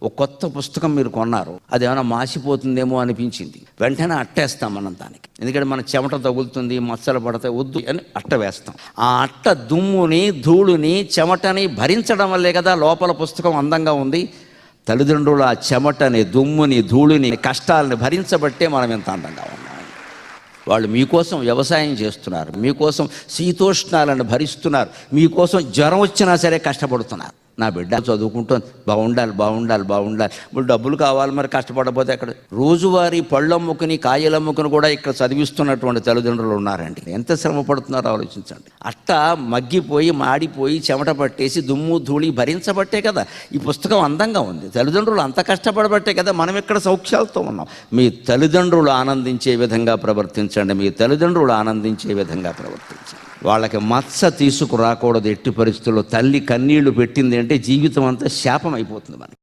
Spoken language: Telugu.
ఒక కొత్త పుస్తకం మీరు కొన్నారు, అది ఏమైనా మాసిపోతుందేమో అనిపించింది, వెంటనే అట్టేస్తాం మనం దానికి. ఎందుకంటే మన చెమట తగులుతుంది, మచ్చలు పడతాయి, వద్దు అని అట్ట వేస్తాం. ఆ అట్ట దుమ్ముని, ధూళిని, చెమటని భరించడం వల్లే కదా లోపల పుస్తకం అందంగా ఉంది. తల్లిదండ్రులు ఆ చెమటని, దుమ్ముని, ధూళిని, కష్టాలని భరించబట్టే మనం ఎంత అందంగా ఉన్నాం. వాళ్ళు మీకోసం వ్యవసాయం చేస్తున్నారు, మీకోసం శీతోష్ణాలను భరిస్తున్నారు, మీకోసం జ్వరం వచ్చినా సరే కష్టపడుతున్నారు. నా బిడ్డ చదువుకుంటుంది, బాగుండాలి. ఇప్పుడు డబ్బులు కావాలి, మరి కష్టపడకపోతే అక్కడ రోజువారీ పళ్ళమ్ముకుని, కాయలమ్ముకుని కూడా ఇక్కడ చదివిస్తున్నటువంటి తల్లిదండ్రులు ఉన్నారండి. ఎంత శ్రమ పడుతున్నారో ఆలోచించండి. అట్ట మగ్గిపోయి, మాడిపోయి, చెమట పట్టేసి, దుమ్ము ధూళి భరించబట్టే కదా ఈ పుస్తకం అందంగా ఉంది. తల్లిదండ్రులు అంత కష్టపడబట్టే కదా మనం ఇక్కడ సౌఖ్యాలతో ఉన్నాం. మీ తల్లిదండ్రులు ఆనందించే విధంగా ప్రవర్తించండి, మీ తల్లిదండ్రులు ఆనందించే విధంగా ప్రవర్తించండి. వాళ్ళకి మచ్చ తీసుకురాకూడదు ఎట్టి పరిస్థితుల్లో. తల్లి కన్నీళ్లు పెట్టింది అంటే జీవితం అంతా శాపం అయిపోతుంది మనకి.